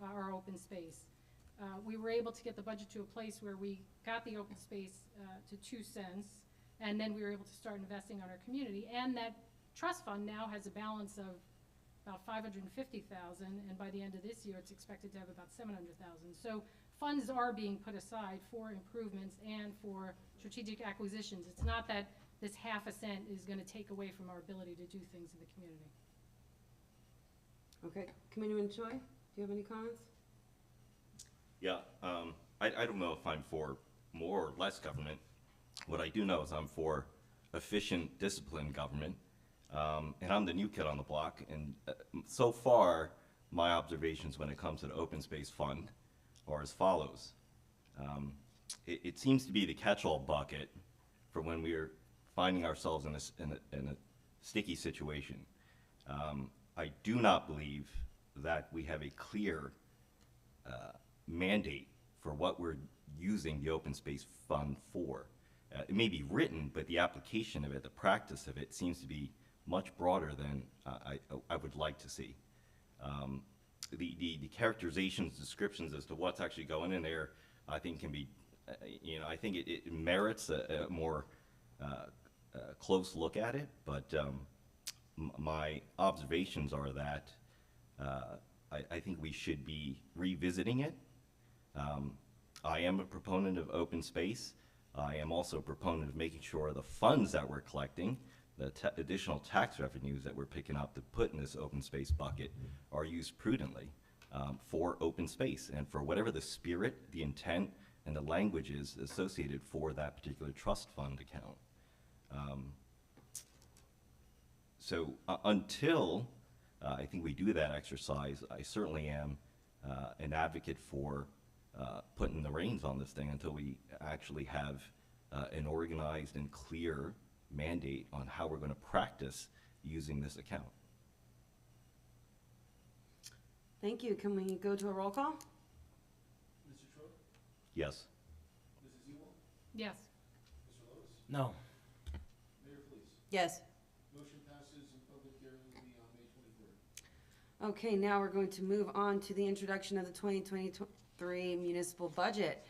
our open space. We were able to get the budget to a place where we got the open space to 2 cents, and then we were able to start investing on our community. And that trust fund now has a balance of about 550,000, and by the end of this year, it's expected to have about 700,000. So funds are being put aside for improvements and for strategic acquisitions. It's not that this half a cent is going to take away from our ability to do things in the community. okay. Committeeman Choi, do you have any comments? Yeah, I don't know if I'm for more or less government. What I do know is I'm for efficient, disciplined government. And I'm the new kid on the block, and so far, my observations when it comes to the open space fund are as follows. It seems to be the catch-all bucket for when we're finding ourselves in a sticky situation. I do not believe that we have a clear mandate for what we're using the open space fund for. It may be written, but the application of it, the practice of it, seems to be much broader than I would like to see. The characterizations, descriptions as to what's actually going in there, I think can be, I think it merits a more close look at it, but my observations are that I think we should be revisiting it. I am a proponent of open space. I am also a proponent of making sure the funds that we're collecting, the additional tax revenues that we're picking up to put in this open space bucket are used prudently for open space and for whatever the spirit, the intent, and the language is associated for that particular trust fund account. So until I think we do that exercise, I certainly am an advocate for putting the reins on this thing until we actually have an organized and clear mandate on how we're going to practice using this account. Thank you. Can we go to a roll call? Mr. Troy? Yes. Mrs. Ewell? Yes. Mr. Lois? No. Mayor Felice? Yes. Motion passes and public hearing will be on May 23rd. Okay, now we're going to move on to the introduction of the 2023 municipal budget.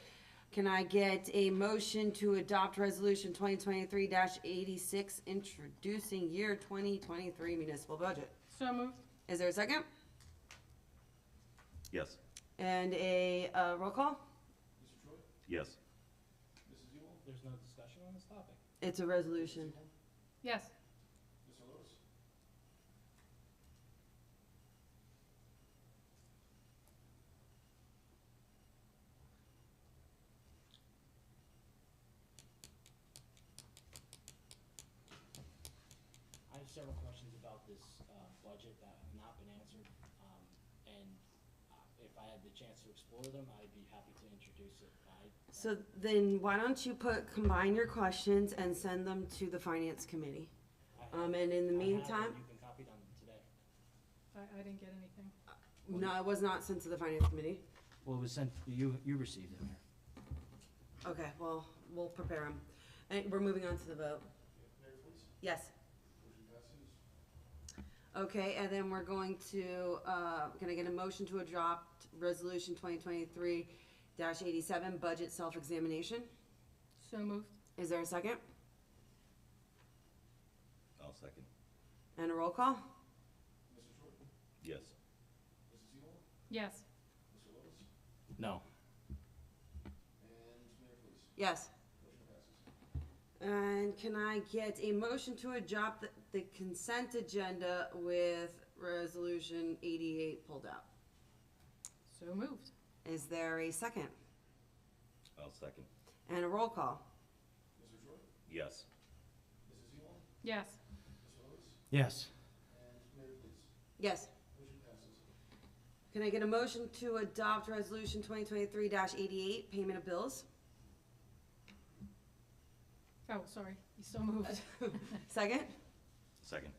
Can I get a motion to adopt resolution 2023-86 introducing year 2023 municipal budget? So moved. Is there a second? Yes. And a roll call? Mr. Troy? Yes. Mrs. Ewell? There's no discussion on this topic. It's a resolution. Yes. Mr. Lois? several questions about this budget that have not been answered. And if I had the chance to explore them, I'd be happy to introduce it. So then why don't you combine your questions and send them to the finance committee? And in the meantime, You've been copied on them today. I didn't get anything. no, it was not sent to the finance committee. Well, it was sent, you received it, Mayor. Okay, well, we'll prepare them. And we're moving on to the vote. Mayor, please. Yes. Motion passes. Okay, and then we're going to, can I get a motion to adopt resolution 2023-87, budget self-examination? So moved. Is there a second? I'll second. And a roll call? Mr. Jordan? Yes. Mrs. Seawold? Yes. Mr. Lewis? No. And Mayor, please. Yes. Motion passes. And can I get a motion to adopt the consent agenda with resolution 88 pulled out? So moved. Is there a second? I'll second. And a roll call? Mr. Jordan? Yes. Mrs. Seawold? Yes. Mr. Lewis? Yes. And Mayor, please. Yes. Motion passes. Can I get a motion to adopt resolution 2023-88, payment of bills? Oh, sorry. You so moved. Second? Second.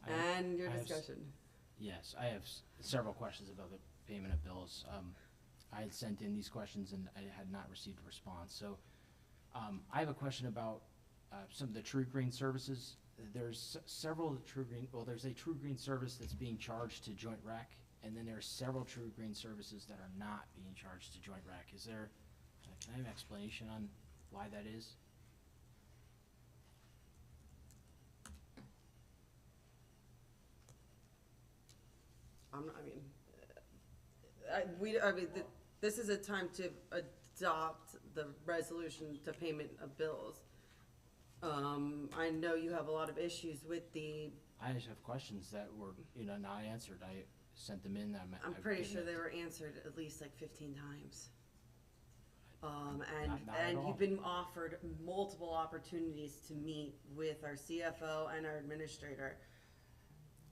And your I have discussion. Yes, I have several questions about the payment of bills. I had sent in these questions and I had not received a response. So I have a question about some of the True Green services. There's several True Green, well, there's a True Green service that's being charged to Joint Rec, and then there's several True Green services that are not being charged to Joint Rec. Is there, can I have an explanation on why that is? This is a time to adopt the resolution to payment of bills. I know you have a lot of issues with I just have questions that were, not answered. I sent them in. I'm I've pretty given sure it they to- were answered at least like 15 times. Not at And all. you've been offered multiple opportunities to meet with our CFO and our administrator.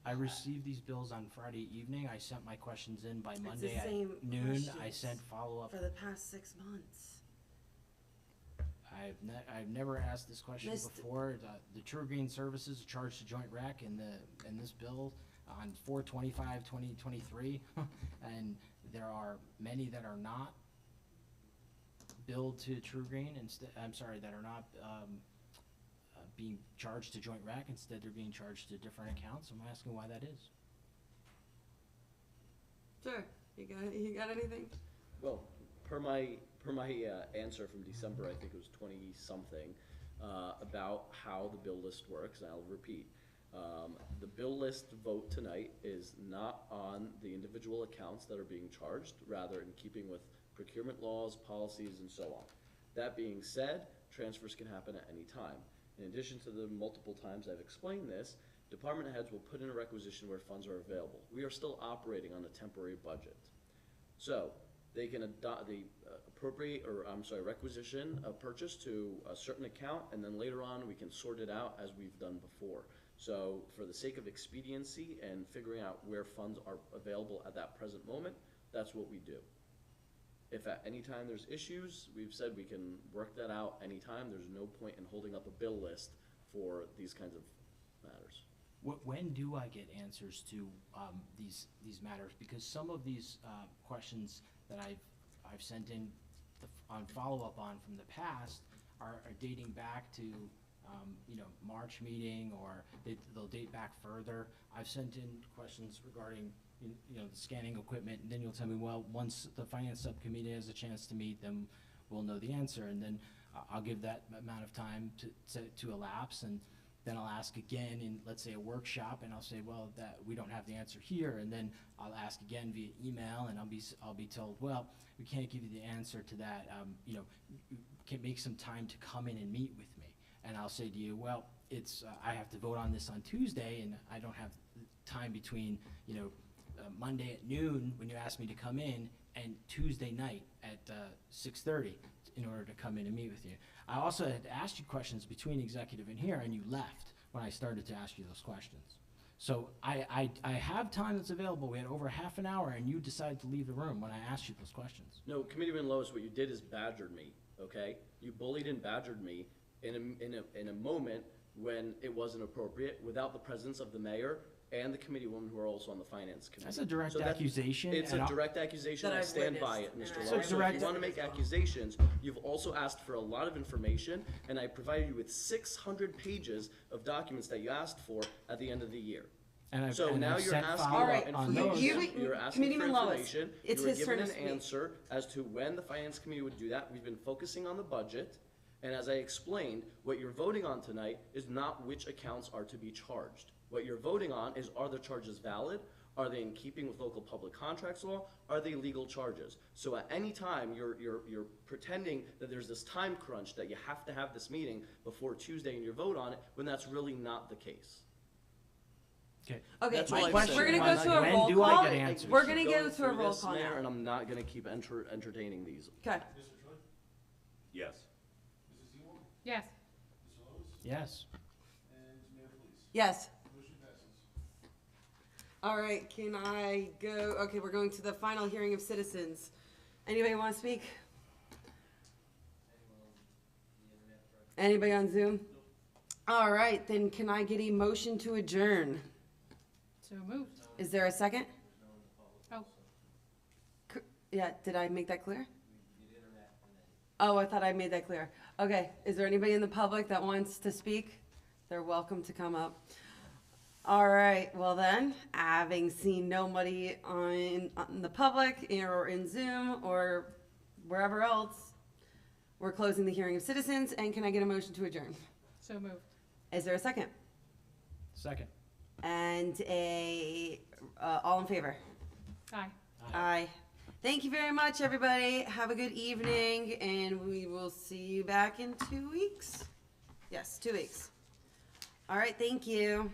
I received these bills on Friday evening. I sent my questions in by the Monday at same noon. I questions sent follow-up. For the past 6 months. I've never asked this question Missed- before. The True Green services are charged to Joint Rec in this bill on 4/25/2023, and there are many that are not billed to True Green that are not being charged to Joint Rec. Instead, they're being charged to different accounts. I'm asking why that is. Sure. You got anything? Well, per my answer from December, I think it was 20-something, about how the bill list works, and I'll repeat. The bill list vote tonight is not on the individual accounts that are being charged, rather in keeping with procurement laws, policies, and so on. That being said, transfers can happen at any time. In addition to the multiple times I've explained this, department heads will put in a requisition where funds are available. We are still operating on a temporary budget. So, they can requisition a purchase to a certain account, and then later on, we can sort it out as we've done before. So, for the sake of expediency and figuring out where funds are available at that present moment, that's what we do. If at any time there's issues, we've said we can work that out anytime. There's no point in holding up a bill list for these kinds of matters. When do I get answers to these matters? Because some of these questions that I've sent in on follow-up on from the past are dating back to March meeting, or they'll date back further. I've sent in questions regarding the scanning equipment, and then you'll tell me, well, once the finance subcommittee has a chance to meet, then we'll know the answer, and then I'll give that amount of time to elapse, and then I'll ask again in, let's say, a workshop, and I'll say, well, that we don't have the answer here, and then I'll ask again via email, and I'll be told, well, we can't give you the answer to that. You can make some time to come in and meet with me, and I'll say to you, well, it's I have to vote on this on Tuesday, and I don't have time between Monday at noon when you ask me to come in, and Tuesday night at 6:30 in order to come in and meet with you. I also had asked you questions between executive and here, and you left when I started to ask you those questions. So I have time that's available. We had over half an hour, and you decided to leave the room when I asked you those questions. No, Committeeman Lois, what you did is badgered me, okay? You bullied and badgered me in a moment when it wasn't appropriate, without the presence of the mayor and the committeewoman who are also on the finance committee. That's a direct So that- accusation. It's and a I'll- direct accusation, That and I I've stand by it, witnessed. Mr. It's a Lowe. So if direct- you want to make accusations, you've also asked for a lot of information, and I provided you with 600 pages of documents that you asked for at the end of the year. And I've, So and now I've you're sent asking follow-up Alright, for on you- those. information, you're asking for Committeeman Lois, information, it's you were his turn given to an speak. answer as to when the finance committee would do that. We've been focusing on the budget, and as I explained, what you're voting on tonight is not which accounts are to be charged. What you're voting on is, are the charges valid? Are they in keeping with local public contracts law? Are they legal charges? So at any time, you're pretending that there's this time crunch, that you have to have this meeting before Tuesday and you vote on it, when that's really not the case. Okay. Okay, That's all I'm we're saying. gonna go to a When roll do I call. get answers? We're gonna Keep go going to a through roll this, call Mayor, now. and I'm not gonna keep entertaining these. Okay, Mr. Choi? Yes. Mrs. Seymour? Yes. Mr. Lois? Yes. And Mayor Police? yes. Motion passes. All right, can I go, okay, we're going to the final hearing of citizens. Anybody want to speak? Anybody on Zoom? All right, then can I get a motion to adjourn? So moved. Is there a second? Oh, Yeah, did I make that clear? Oh, I thought I made that clear. Okay, is there anybody in the public that wants to speak? They're welcome to come up. All right, well then, having seen nobody on the public or in Zoom or wherever else, we're closing the hearing of citizens, and can I get a motion to adjourn? so moved. Is there a second? Second. And all in favor? Aye. Aye. Thank you very much, everybody. Have a good evening, and we will see you back in 2 weeks. Yes, 2 weeks. All right, thank you.